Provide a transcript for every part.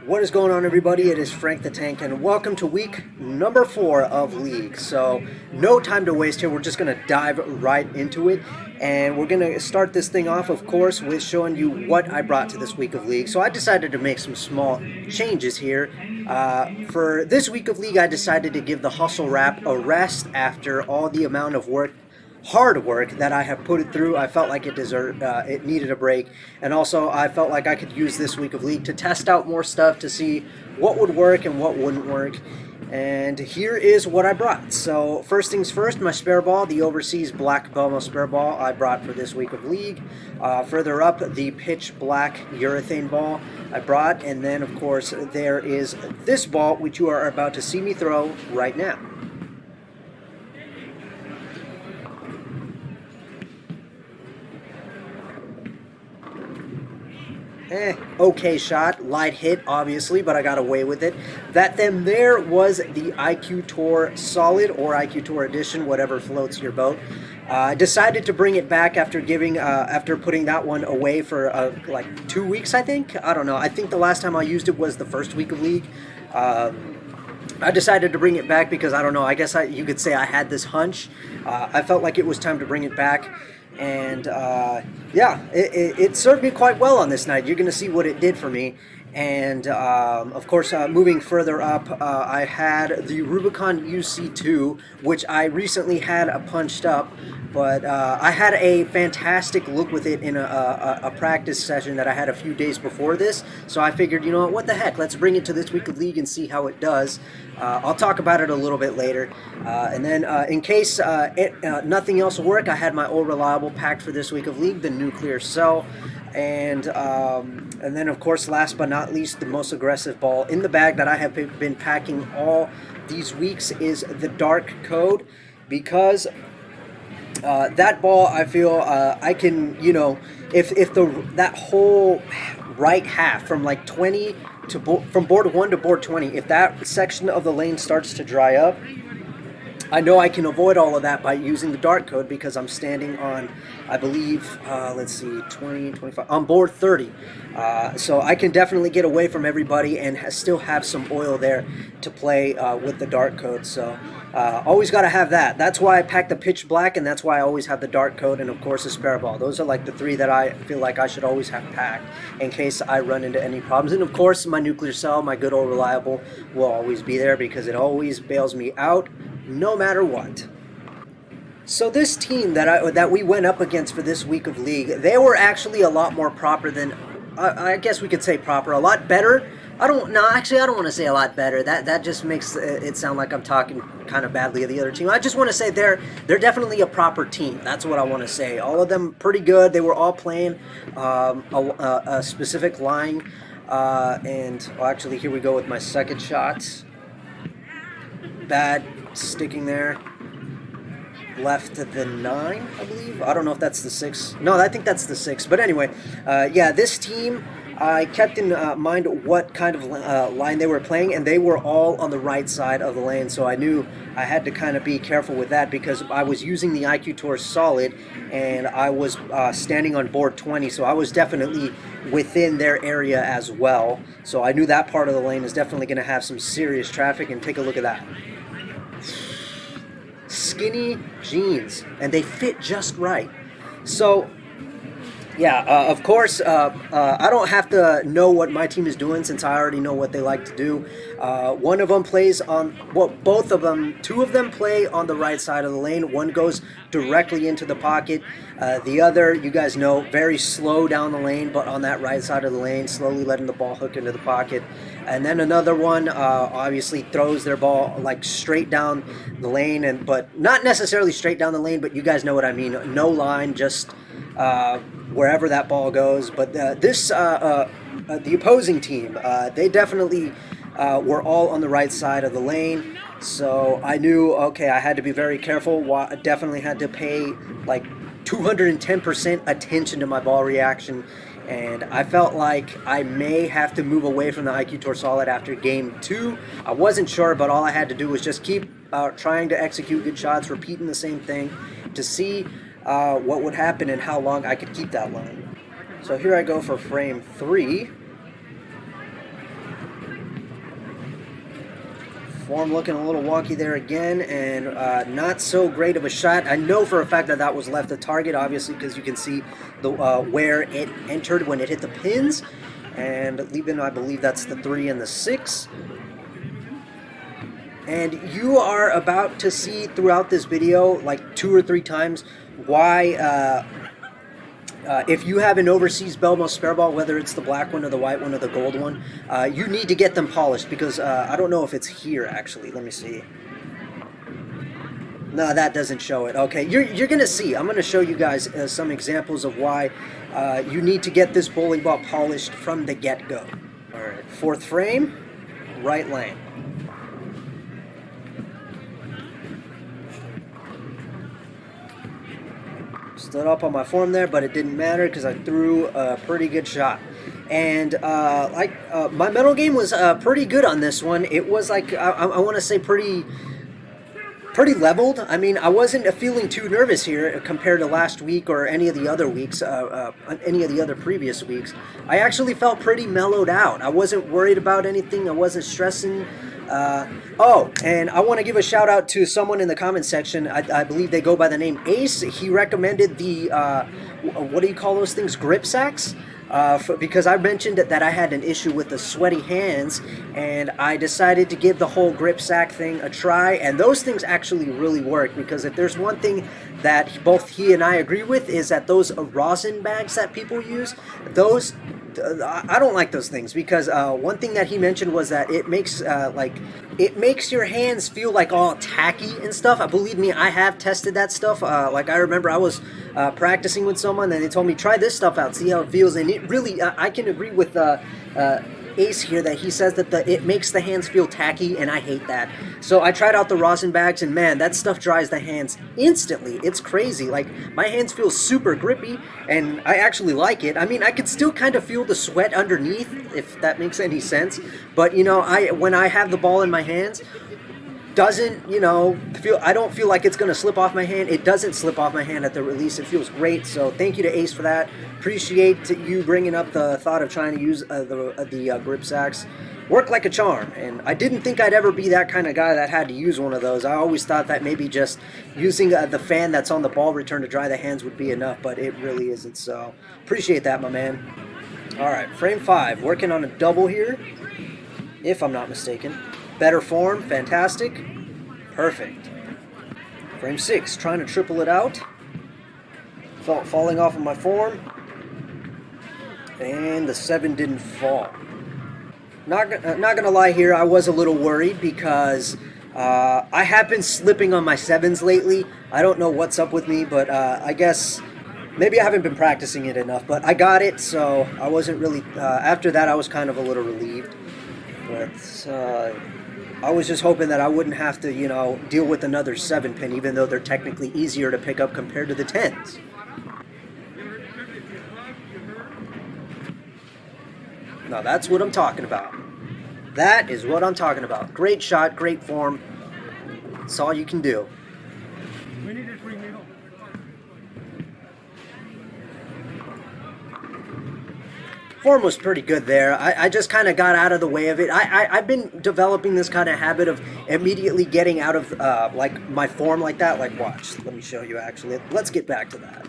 What is going on, everybody? It is Frank the Tank, and welcome to week number 4 of League. So, no time to waste here. We're just going to dive right into it, and we're going to start this thing off, of course, with showing you what I brought to this week of League. So, I decided to make some small changes here. For this week of League, I decided to give the Hustle Wrap a rest after all the amount of hard work that I have put it through. I felt like it needed a break, and also I felt like I could use this week of League to test out more stuff to see what would work and what wouldn't work. And here is what I brought. So first things first, my spare ball, the Overseas Black Belmo spare ball I brought for this week of League. Further up, the Pitch Black Urethane ball I brought, and then of course there is this ball which you are about to see me throw right now. Okay shot, light hit obviously, but I got away with it. That then there was the IQ Tour Solid or IQ Tour Edition, whatever floats your boat. I decided to bring it back after putting that one away for like 2 weeks, I think. I don't know. I think the last time I used it was the first week of League. I decided to bring it back because I don't know. I guess you could say I had this hunch. I felt like it was time to bring it back. And yeah, it served me quite well on this night. You're going to see what it did for me. And of course, moving further up, I had the Rubicon UC2, which I recently had punched up. But I had a fantastic look with it in a practice session that I had a few days before this. So I figured, you know what the heck, let's bring it to this week of League and see how it does. I'll talk about it a little bit later. And then in case nothing else will work, I had my old reliable packed for this week of League, the Nuclear Cell. And then, of course, last but not least, the most aggressive ball in the bag that I have been packing all these weeks is the Dark Code, because that ball, I feel I can, if that whole right half from like 20 to from board 1 to board 20, if that section of the lane starts to dry up, I know I can avoid all of that by using the Dark Code, because I'm standing on, I believe, let's see, 20, 25, on board 30. So I can definitely get away from everybody and still have some oil there to play with the Dark Code. So always got to have that. That's why I pack the Pitch Black, and that's why I always have the Dark Code, and of course the spare ball. Those are like the three that I feel like I should always have packed in case I run into any problems. And of course my Nuclear Cell, my good old reliable, will always be there because it always bails me out no matter what. So this team that we went up against for this week of League, they were actually a lot more proper than, I guess we could say proper, a lot better. I don't want to say a lot better. That just makes it sound like I'm talking kind of badly of the other team. I just want to say they're definitely a proper team. That's what I want to say. All of them pretty good. They were all playing a specific line. And well, actually, here we go with my second shot. Bad sticking there. Left the 9, I believe. I don't know if that's the 6. No, I think that's the 6. But anyway, yeah, this team, I kept in mind what kind of line they were playing, and they were all on the right side of the lane, so I knew I had to kind of be careful with that, because I was using the IQ Tour Solid, and I was standing on board 20, so I was definitely within their area as well. So I knew that part of the lane is definitely going to have some serious traffic, and take a look at that. Skinny jeans, and they fit just right. So yeah, of course, I don't have to know what my team is doing, since I already know what they like to do. One of them plays on, well, both of them, two of them play on the right side of the lane. One goes directly into the pocket. The other, you guys know, very slow down the lane, but on that right side of the lane, slowly letting the ball hook into the pocket. And then another one obviously throws their ball like straight down the lane, but not necessarily straight down the lane, but you guys know what I mean. No line, just wherever that ball goes. But the opposing team, they definitely were all on the right side of the lane. So I knew, okay, I had to be very careful. I definitely had to pay like 210% attention to my ball reaction. And I felt like I may have to move away from the IQ Tour Solid after game 2. I wasn't sure, but all I had to do was just keep trying to execute good shots, repeating the same thing to see what would happen and how long I could keep that line. So here I go for frame 3. Form looking a little wonky there again, and not so great of a shot. I know for a fact that that was left of target, obviously, because you can see the where it entered when it hit the pins. And leaving, I believe that's the 3 and the 6. And you are about to see throughout this video, like 2 or 3 times, why if you have an overseas Belmo spare ball, whether it's the black one or the white one or the gold one, you need to get them polished, because I don't know if it's here actually. Let me see. No, that doesn't show it. Okay, you're going to see. I'm going to show you guys some examples of why you need to get this bowling ball polished from the get-go. All right, 4th frame, right lane. Stood up on my form there, but it didn't matter because I threw a pretty good shot. And my mental game was pretty good on this one. It was like I want to say pretty leveled. I mean, I wasn't feeling too nervous here compared to last week or any of the other weeks, any of the other previous weeks. I actually felt pretty mellowed out. I wasn't worried about anything. I wasn't stressing. Oh, and I want to give a shout out to someone in the comment section. I believe they go by the name Ace. He recommended the, what do you call those things? Grip sacks? Because I mentioned that I had an issue with the sweaty hands, and I decided to give the whole grip sack thing a try, and those things actually really work, because if there's one thing that both he and I agree with, is that those rosin bags that people use, those I don't like those things, because one thing that he mentioned was that it makes it makes your hands feel like all tacky and stuff. Believe me, I have tested that stuff. Like I remember I was practicing with someone and they told me, try this stuff out, see how it feels, and it really I can agree with Ace here that he says that it makes the hands feel tacky, and I hate that. So I tried out the rosin bags, and man, that stuff dries the hands instantly. It's crazy. Like, my hands feel super grippy, and I actually like it. I mean, I could still kind of feel the sweat underneath, if that makes any sense. But, you know, when I have the ball in my hands, doesn't, you know, I don't feel like it's going to slip off my hand. It doesn't slip off my hand at the release. It feels great. So thank you to Ace for that. Appreciate you bringing up the thought of trying to use the grip sacks. Work like a charm. And I didn't think I'd ever be that kind of guy that had to use one of those. I always thought that maybe just using the fan that's on the ball return to dry the hands would be enough, but it really isn't. So appreciate that, my man. All right, frame 5. Working on a double here, if I'm not mistaken. Better form, fantastic, perfect. Frame 6, trying to triple it out. Felt falling off of my form, and the 7 didn't fall. Not gonna lie here, I was a little worried because I have been slipping on my 7s lately. I don't know what's up with me, but I guess maybe I haven't been practicing it enough. But I got it, so I wasn't really. After that, I was kind of a little relieved. But I was just hoping that I wouldn't have to, you know, deal with another 7-pin, even though they're technically easier to pick up compared to the 10s. Now that's what I'm talking about. That is what I'm talking about. Great shot, great form. That's all you can do. Form was pretty good there. I just kind of got out of the way of it. I've been developing this kind of habit of immediately getting out of like my form like that. Like, watch. Let me show you actually. Let's get back to that.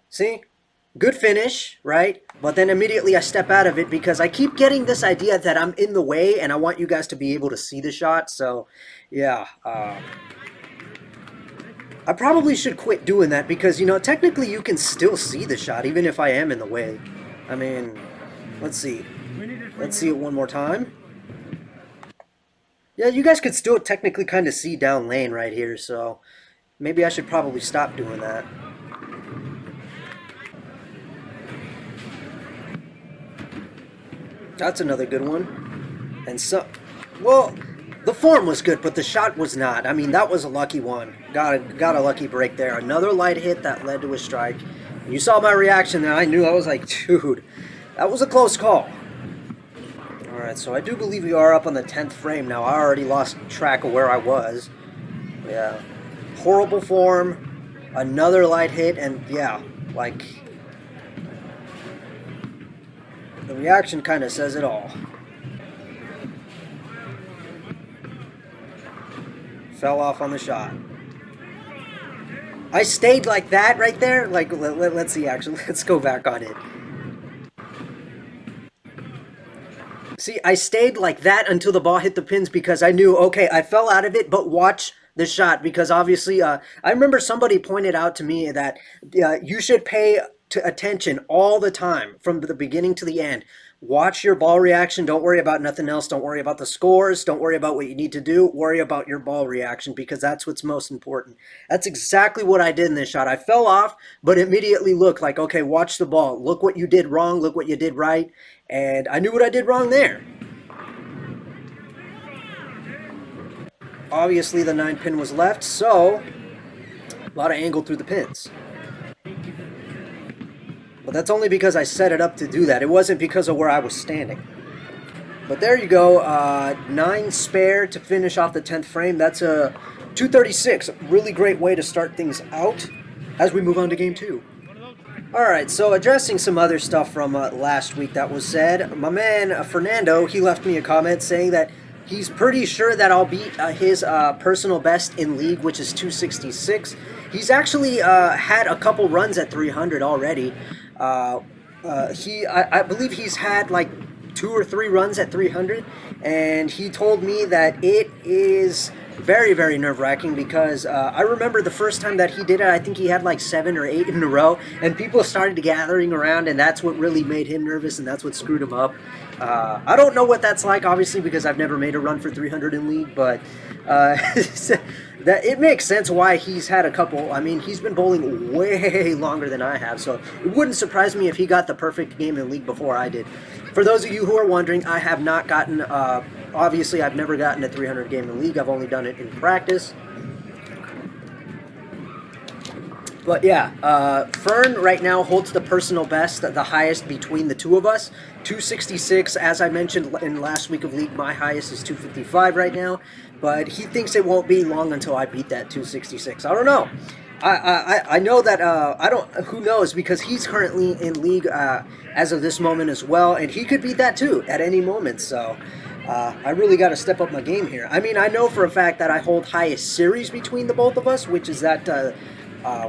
See? Good finish, right? But then immediately I step out of it because I keep getting this idea that I'm in the way and I want you guys to be able to see the shot. So, yeah. I probably should quit doing that because, you know, technically you can still see the shot even if I am in the way. I mean, let's see. Let's see it one more time. Yeah, you guys could still technically kind of see down lane right here, so maybe I should probably stop doing that. That's another good one. And so, well, the form was good, but the shot was not. I mean, that was a lucky one. Got a lucky break there. Another light hit that led to a strike. You saw my reaction, and I knew. I was like, dude, that was a close call. All right, so I do believe we are up on the 10th frame now. I already lost track of where I was. Yeah, horrible form. Another light hit, and yeah, like, the reaction kind of says it all. fell off on the shot. I stayed like that right there. Like, let's see, actually. Let's go back on it. See, I stayed like that until the ball hit the pins because I knew, okay, I fell out of it, but watch the shot because obviously, I remember somebody pointed out to me that you should pay attention all the time from the beginning to the end. Watch your ball reaction. Don't worry about nothing else. Don't worry about the scores. Don't worry about what you need to do. Worry about your ball reaction because that's what's most important. That's exactly what I did in this shot. I fell off, but immediately looked like, okay, watch the ball. Look what you did wrong. Look what you did right. And I knew what I did wrong there. Obviously, the 9-pin was left, so a lot of angle through the pins. But that's only because I set it up to do that. It wasn't because of where I was standing. But there you go. 9 spare to finish off the 10th frame. That's a 236. Really great way to start things out as we move on to game 2. Alright, so addressing some other stuff from last week that was said. My man, Fernando, he left me a comment saying that he's pretty sure that I'll beat his personal best in league, which is 266. He's actually had a couple runs at 300 already. I believe he's had like 2 or 3 runs at 300, and he told me that it is very, very nerve-wracking because I remember the first time that he did it, I think he had like 7 or 8 in a row, and people started gathering around, and that's what really made him nervous, and that's what screwed him up. I don't know what that's like, obviously, because I've never made a run for 300 in league, but that it makes sense why he's had a couple. I mean, he's been bowling way longer than I have, so it wouldn't surprise me if he got the perfect game in league before I did. For those of you who are wondering, I have not gotten, obviously I've never gotten a 300 game in league. I've only done it in practice. But yeah, Fern right now holds the personal best, the highest between the two of us. 266, as I mentioned in last week of league, my highest is 255 right now. But he thinks it won't be long until I beat that 266. I don't know. I know that I don't. Who knows? Because he's currently in league as of this moment as well, and he could beat that too at any moment. So I really got to step up my game here. I mean, I know for a fact that I hold highest series between the both of us, which is that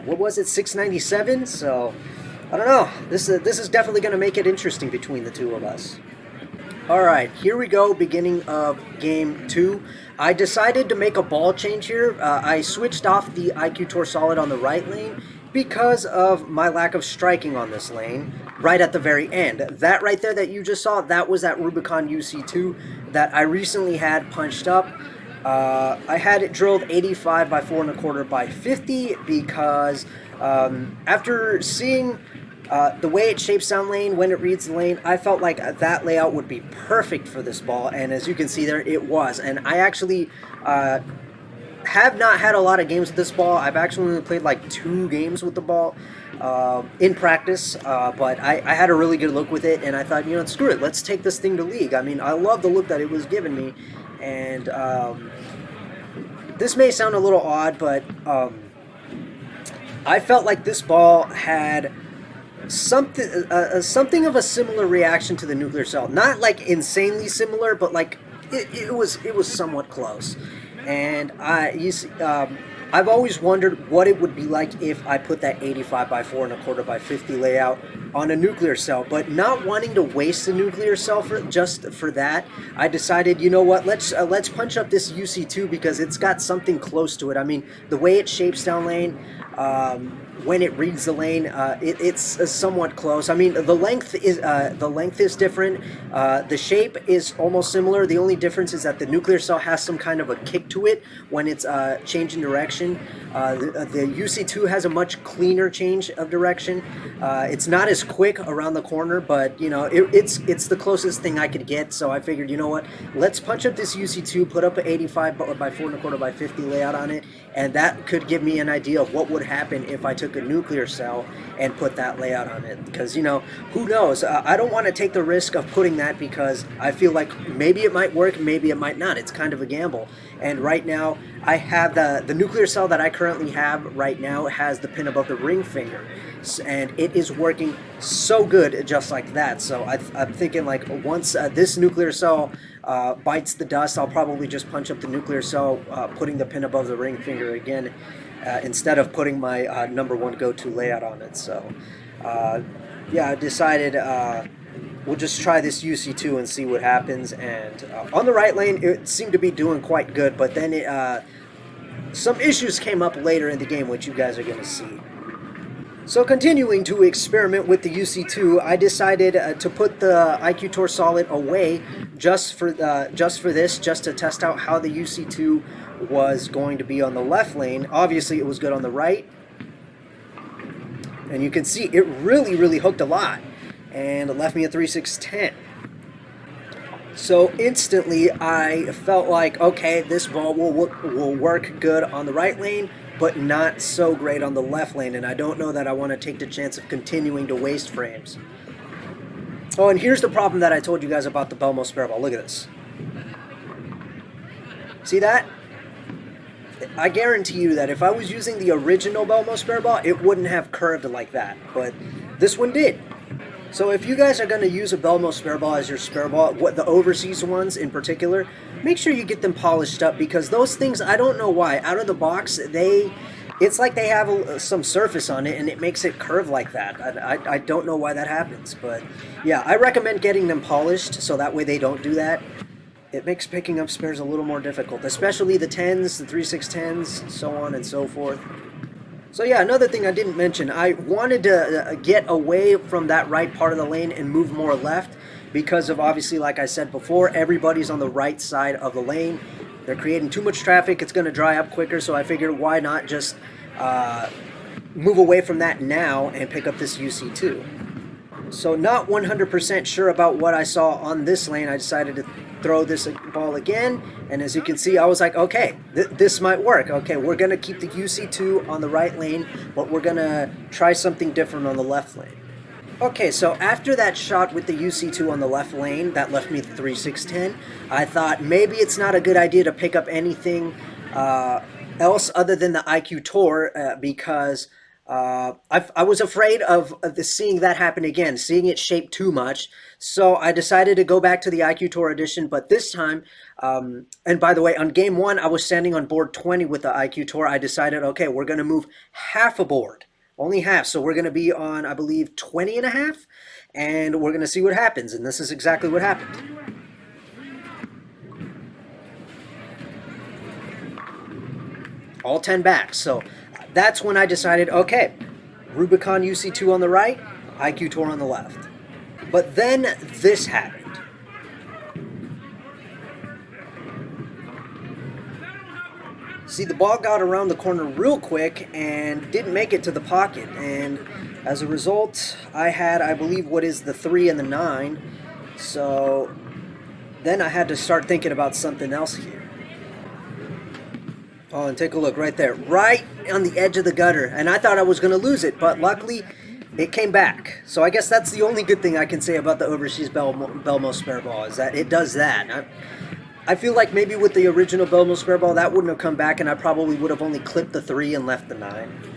what was it, 697? So I don't know. This is definitely going to make it interesting between the two of us. All right, here we go, beginning of game 2. I decided to make a ball change here. I switched off the IQ Tour Solid on the right lane because of my lack of striking on this lane right at the very end. That right there that you just saw, that was that Rubicon UC2 that I recently had punched up. I had it drilled 85 by 4 1/4 by 50 because after seeing the way it shapes down lane, when it reads the lane, I felt like that layout would be perfect for this ball, and as you can see there, it was. And I actually have not had a lot of games with this ball. I've actually only played like 2 games with the ball in practice, but I had a really good look with it, and I thought, you know, screw it, let's take this thing to league. I mean, I love the look that it was giving me, and this may sound a little odd, but I felt like this ball had something of a similar reaction to the nuclear cell. Not like insanely similar, but like it was somewhat close. And I've always wondered what it would be like if I put that 85 by 4 1/4 by 50 layout on a nuclear cell, but not wanting to waste the nuclear cell just for that, I decided, you know what, let's punch up this UC2 because it's got something close to it. I mean, the way it shapes down lane, when it reads the lane, it's somewhat close. I mean, the length is different. The shape is almost similar. The only difference is that the nuclear cell has some kind of a kick to it when it's changing direction. The UC2 has a much cleaner change of direction. It's not as quick around the corner, but you know, it's the closest thing I could get. So I figured, you know what, let's punch up this UC2, put up an 85 by 4 1/4 by 50 layout on it, and that could give me an idea of what would happen if I took a nuclear cell and put that layout on it. Because, you know, who knows? I don't want to take the risk of putting that because I feel like maybe it might work, maybe it might not. It's kind of a gamble. And right now, I have the nuclear cell that I currently have right now has the pin above the ring finger. And it is working so good just like that. So I'm thinking, like, once this nuclear cell bites the dust, I'll probably just punch up the nuclear cell, putting the pin above the ring finger again, instead of putting my #1 go-to layout on it. So yeah, I decided we'll just try this UC2 and see what happens. And on the right lane, it seemed to be doing quite good, but then some issues came up later in the game, which you guys are going to see. So continuing to experiment with the UC2, I decided to put the IQ Tour Solid away just for this, just to test out how the UC2 was going to be on the left lane. Obviously, it was good on the right, and you can see it really hooked a lot, and it left me a 3-6-10. So instantly, I felt like, okay, this ball will work good on the right lane, but not so great on the left lane, and I don't know that I want to take the chance of continuing to waste frames. Oh, and here's the problem that I told you guys about the Belmo spare ball. Look at this. See that? I guarantee you that if I was using the original Belmo spare ball, it wouldn't have curved like that, but this one did. So if you guys are going to use a Belmo spare ball as your spare ball, the overseas ones in particular, make sure you get them polished up, because those things, I don't know why, out of the box, it's like they have some surface on it and it makes it curve like that. I don't know why that happens, but yeah, I recommend getting them polished so that way they don't do that. It makes picking up spares a little more difficult, especially the 10s, the 3-6-10s, so on and so forth. So yeah, another thing I didn't mention, I wanted to get away from that right part of the lane and move more left because of, obviously, like I said before, everybody's on the right side of the lane. They're creating too much traffic, it's going to dry up quicker, so I figured why not just move away from that now and pick up this UC2. So not 100% sure about what I saw on this lane, I decided to throw this ball again, and as you can see, I was like, okay, this might work. Okay, we're going to keep the UC2 on the right lane, but we're going to try something different on the left lane. Okay, so after that shot with the UC2 on the left lane, that left me the 3-6-10, I thought maybe it's not a good idea to pick up anything else other than the IQ Tour, because I was afraid of seeing that happen again, seeing it shape too much. So I decided to go back to the IQ Tour Edition, but this time, and by the way, on game 1, I was standing on board 20 with the IQ Tour. I decided, okay, we're going to move half a board, only half. So we're going to be on, I believe, 20 and a half, and we're going to see what happens. And this is exactly what happened. All 10 back. So that's when I decided, okay, Rubicon UC2 on the right, IQ Tour on the left. But then this happened. See, the ball got around the corner real quick and didn't make it to the pocket. And as a result, I had, I believe, what is the 3 and the 9. So then I had to start thinking about something else here. Oh, and take a look right there, right on the edge of the gutter. And I thought I was going to lose it, but luckily it came back. So I guess that's the only good thing I can say about the overseas Belmo spare ball, is that it does that. I feel like maybe with the original Belmo spare ball, that wouldn't have come back, and I probably would have only clipped the 3 and left the 9.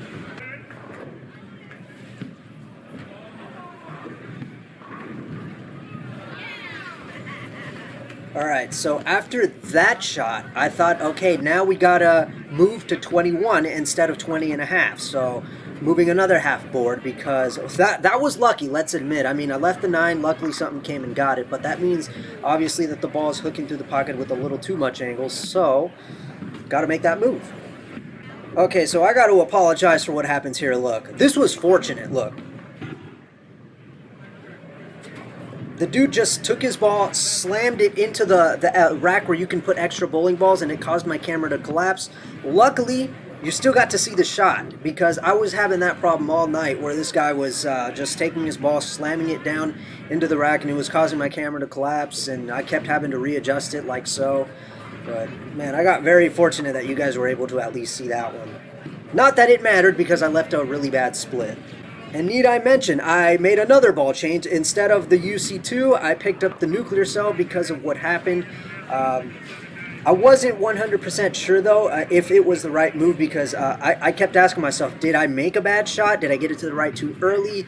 Alright, so after that shot, I thought, okay, now we gotta move to 21 instead of 20 and a half. So moving another half board, because that was lucky, let's admit. I mean, I left the 9, luckily something came and got it, but that means obviously that the ball is hooking through the pocket with a little too much angle, so gotta make that move. Okay, so I gotta apologize for what happens here. Look, this was fortunate, look. The dude just took his ball, slammed it into the rack where you can put extra bowling balls, and it caused my camera to collapse. Luckily, you still got to see the shot, because I was having that problem all night where this guy was just taking his ball, slamming it down into the rack, and it was causing my camera to collapse, and I kept having to readjust it like so. But, man, I got very fortunate that you guys were able to at least see that one. Not that it mattered, because I left a really bad split. And need I mention, I made another ball change. Instead of the UC2, I picked up the nuclear cell because of what happened. I wasn't 100% sure, though, if it was the right move, because I kept asking myself, did I make a bad shot? Did I get it to the right too early?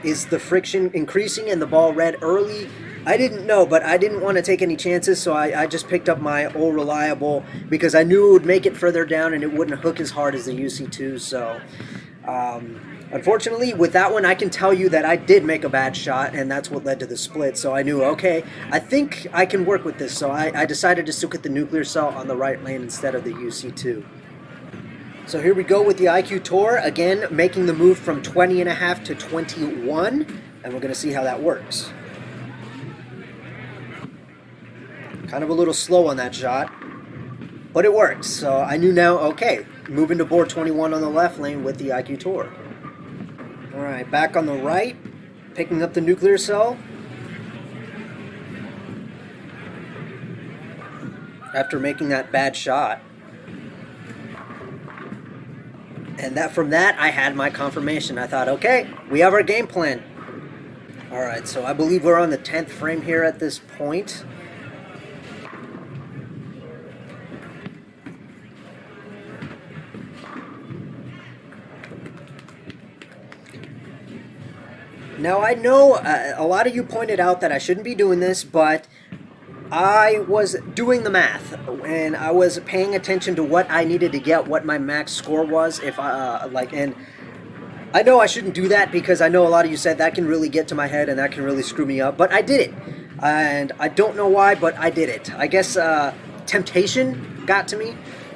Is the friction increasing and the ball red early? I didn't know, but I didn't want to take any chances, so I just picked up my old reliable because I knew it would make it further down and it wouldn't hook as hard as the UC2. So, unfortunately, with that one, I can tell you that I did make a bad shot, and that's what led to the split. So I knew, okay, I think I can work with this. So I decided to stick with the nuclear cell on the right lane instead of the UC2. So here we go with the IQ Tour, again, making the move from 20.5 to 21, and we're going to see how that works. Kind of a little slow on that shot, but it works. So I knew now, okay, moving to board 21 on the left lane with the IQ Tour. All right, back on the right, picking up the nuclear cell. After making that bad shot. And from that, I had my confirmation. I thought, okay, we have our game plan. All right, so I believe we're on the 10th frame here at this point. Now, I know a lot of you pointed out that I shouldn't be doing this, but I was doing the math, and I was paying attention to what I needed to get, what my max score was, if I, and I know I shouldn't do that because I know a lot of you said that can really get to my head and that can really screw me up, but I did it, and I don't know why, but I did it. I guess temptation got to me,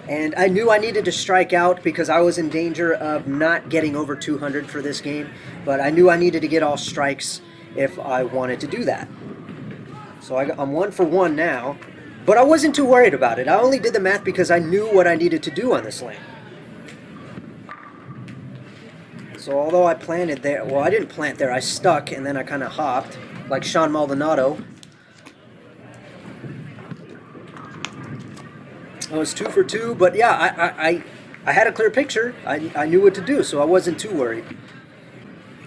and I knew I needed to strike out because I was in danger of not getting over 200 for this game, but I knew I needed to get all strikes if I wanted to do that. So I'm 1 for 1 now, but I wasn't too worried about it. I only did the math because I knew what I needed to do on this lane. So although I planted there, well, I didn't plant there, I stuck and then I kind of hopped, like Sean Maldonado. I was 2 for 2, but yeah, I had a clear picture. I knew what to do, so I wasn't too worried.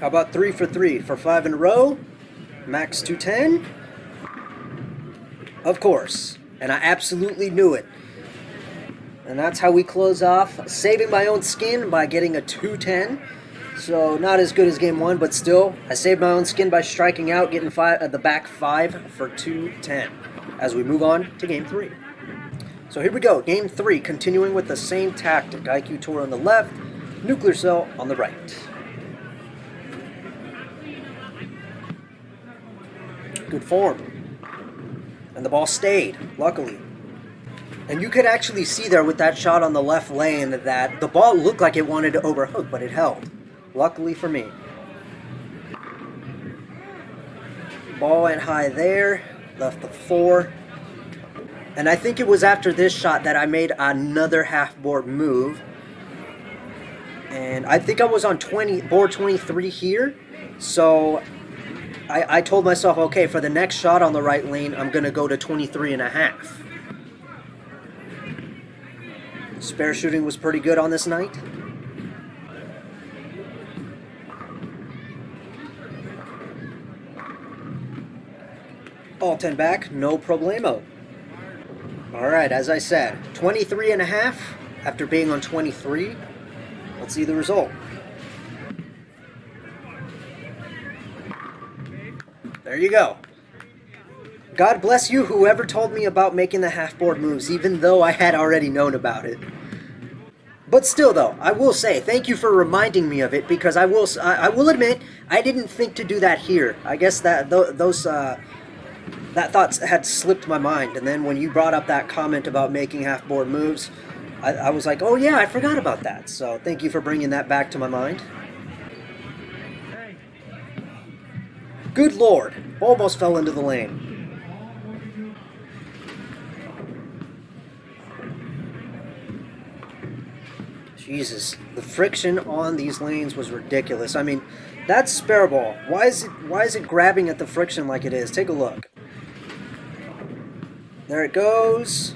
How about 3 for 3 for 5 in a row? Max 210. Of course, and I absolutely knew it. And that's how we close off, saving my own skin by getting a 210. So not as good as game 1, but still, I saved my own skin by striking out, getting the back 5 for 210. As we move on to game 3. So here we go, game 3, continuing with the same tactic. IQ Tour on the left, nuclear cell on the right. Good form. And the ball stayed, luckily. And you could actually see there with that shot on the left lane that the ball looked like it wanted to overhook, but it held. Luckily for me. Ball went high there, left the 4. And I think it was after this shot that I made another half-board move. And I think I was on board 23 here. So I told myself, okay, for the next shot on the right lane, I'm going to go to 23.5. Spare shooting was pretty good on this night. All 10 back, no problemo. Alright, as I said, 23.5 after being on 23. Let's see the result. There you go. God bless you, whoever told me about making the half-board moves, even though I had already known about it. But still, though, I will say, thank you for reminding me of it, because I will admit, I didn't think to do that here. I guess that that thought had slipped my mind, and then when you brought up that comment about making half-board moves, I was like, oh yeah, I forgot about that. So thank you for bringing that back to my mind. Good Lord, almost fell into the lane. Jesus, the friction on these lanes was ridiculous. I mean, that's spare ball. Why is it grabbing at the friction like it is? Take a look. There it goes.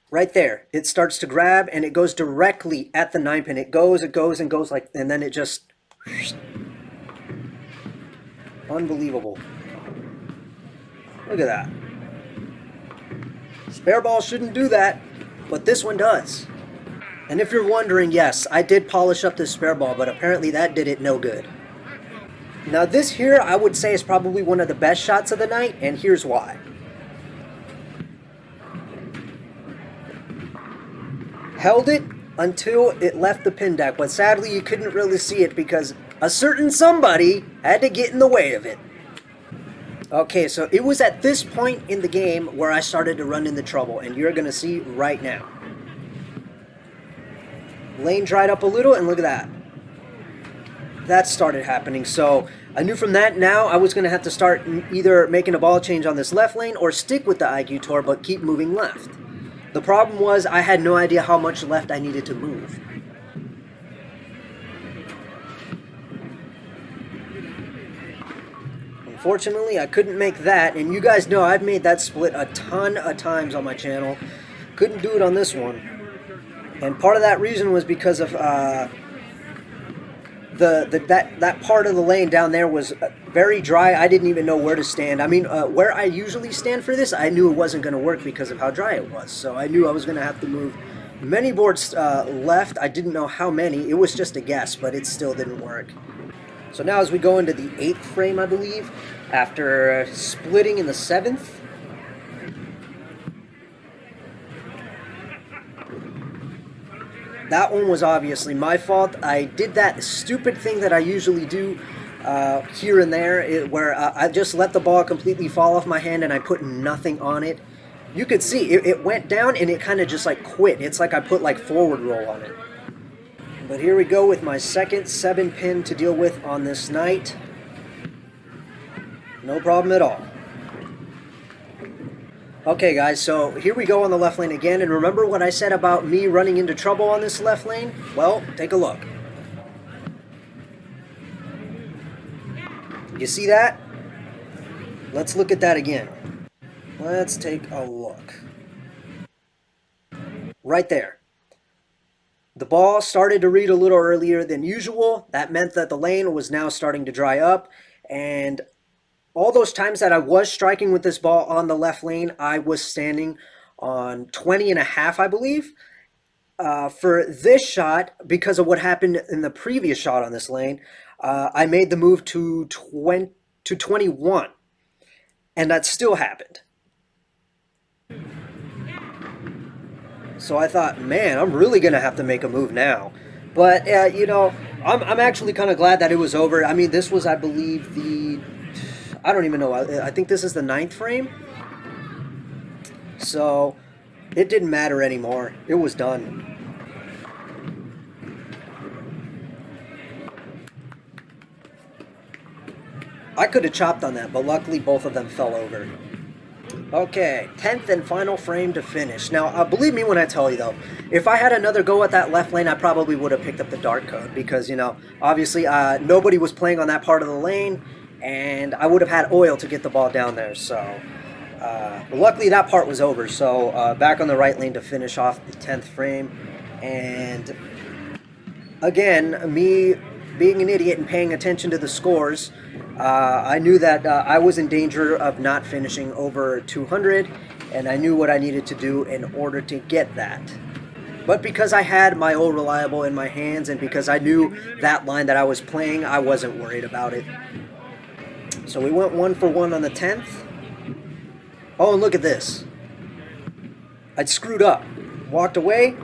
Right there. It starts to grab and it goes directly at the 9-pin. It goes and goes like, and then it just... Unbelievable. Look at that. Spare ball shouldn't do that, but this one does. And if you're wondering, yes, I did polish up this spare ball, but apparently that did it no good. Now this here, I would say, is probably one of the best shots of the night, and here's why. Held it until it left the pin deck, but sadly you couldn't really see it because a certain somebody had to get in the way of it. Okay, so it was at this point in the game where I started to run into trouble, and you're going to see right now. Lane dried up a little, and look at that. That started happening, so I knew from that now I was going to have to start either making a ball change on this left lane or stick with the IQ Tour but keep moving left. The problem was I had no idea how much left I needed to move. Unfortunately, I couldn't make that, and you guys know I've made that split a ton of times on my channel. Couldn't do it on this one. And part of that reason was because of that part of the lane down there was very dry. I didn't even know where to stand. I mean, where I usually stand for this, I knew it wasn't going to work because of how dry it was. So I knew I was going to have to move many boards left. I didn't know how many. It was just a guess, but it still didn't work. So now as we go into the 8th frame, I believe, after splitting in the 7th, that one was obviously my fault. I did that stupid thing that I usually do here and there, where I just let the ball completely fall off my hand and I put nothing on it. You could see it went down and it kind of just like quit. It's like I put like forward roll on it. But here we go with my second 7-pin to deal with on this night. No problem at all. Okay guys, so here we go on the left lane again, and remember what I said about me running into trouble on this left lane? Well, take a look. You see that? Let's look at that again. Let's take a look. Right there. The ball started to read a little earlier than usual. That meant that the lane was now starting to dry up, and all those times that I was striking with this ball on the left lane, I was standing on 20.5, I believe. For this shot, because of what happened in the previous shot on this lane, I made the move to 21, and that still happened. So I thought, man, I'm really going to have to make a move now. But, you know, I'm actually kind of glad that it was over. I mean, this was, I believe, I don't even know. I think this is the 9th frame. So it didn't matter anymore. It was done. I could have chopped on that, but luckily both of them fell over. Okay, 10th and final frame to finish. Now, believe me when I tell you, though, if I had another go at that left lane, I probably would have picked up the dart code because, you know, obviously nobody was playing on that part of the lane, and I would have had oil to get the ball down there. So, luckily that part was over. So, back on the right lane to finish off the 10th frame. And, again, me being an idiot and paying attention to the scores, I knew that I was in danger of not finishing over 200, and I knew what I needed to do in order to get that. But because I had my old reliable in my hands, and because I knew that line that I was playing, I wasn't worried about it. So we went 1 for 1 on the 10th. Oh, and look at this. I'd screwed up. Walked away.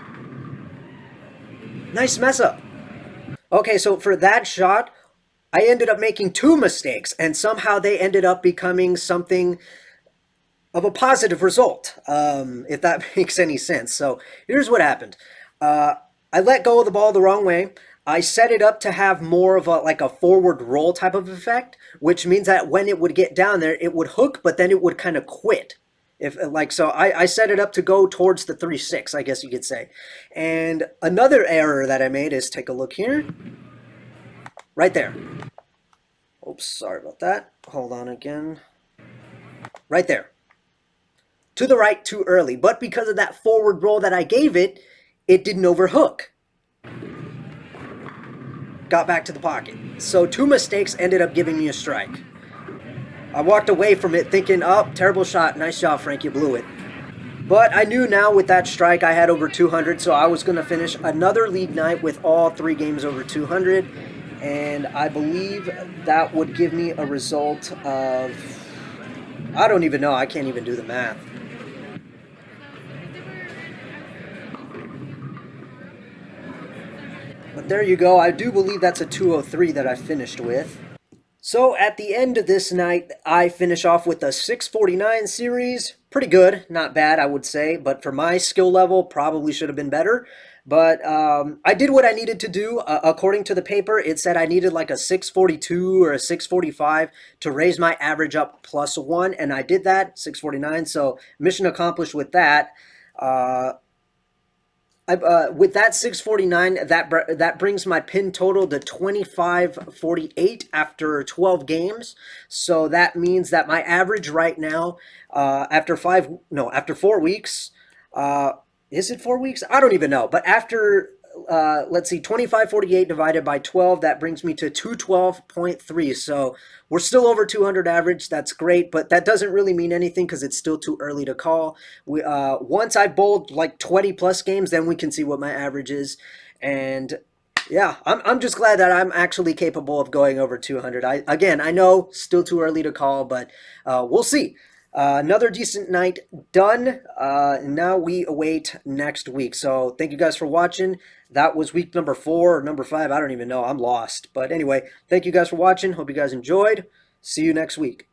Nice mess up. Okay, so for that shot, I ended up making 2 mistakes, and somehow they ended up becoming something of a positive result, if that makes any sense. So here's what happened. I let go of the ball the wrong way. I set it up to have more of a forward roll type of effect, which means that when it would get down there, it would hook, but then it would kind of quit. So I set it up to go towards the 3-6, I guess you could say. And another error that I made is, take a look here. Right there. Oops, sorry about that. Hold on again. Right there. To the right too early. But because of that forward roll that I gave it, it didn't overhook. Got back to the pocket. So 2 mistakes ended up giving me a strike. I walked away from it thinking, oh, terrible shot. Nice job, Frank. You blew it. But I knew now with that strike I had over 200, so I was going to finish another league night with all 3 games over 200. And I believe that would give me a result of, I don't even know, I can't even do the math. But there you go. I do believe that's a 203 that I finished with. So at the end of this night, I finish off with a 649 series. Pretty good, not bad, I would say. But for my skill level, probably should have been better. But I did what I needed to do. According to the paper, it said I needed like a 642 or a 645 to raise my average up +1, and I did that, 649. So mission accomplished with that. Uh, with that 649, that brings my pin total to 2548 after 12 games. So that means that my average right now, after 4 weeks, uh, is it 4 weeks? I don't even know. But after let's see, 2548 divided by 12, that brings me to 212.3. So we're still over 200 average. That's great, but that doesn't really mean anything because it's still too early to call. Once I bowled like 20 plus games, then we can see what my average is. And yeah, I'm just glad that I'm actually capable of going over 200. I know still too early to call, but we'll see. Another decent night done. Now we await next week. So thank you guys for watching. That was week number 4 or number 5. I don't even know. I'm lost. But anyway, thank you guys for watching. Hope you guys enjoyed. See you next week.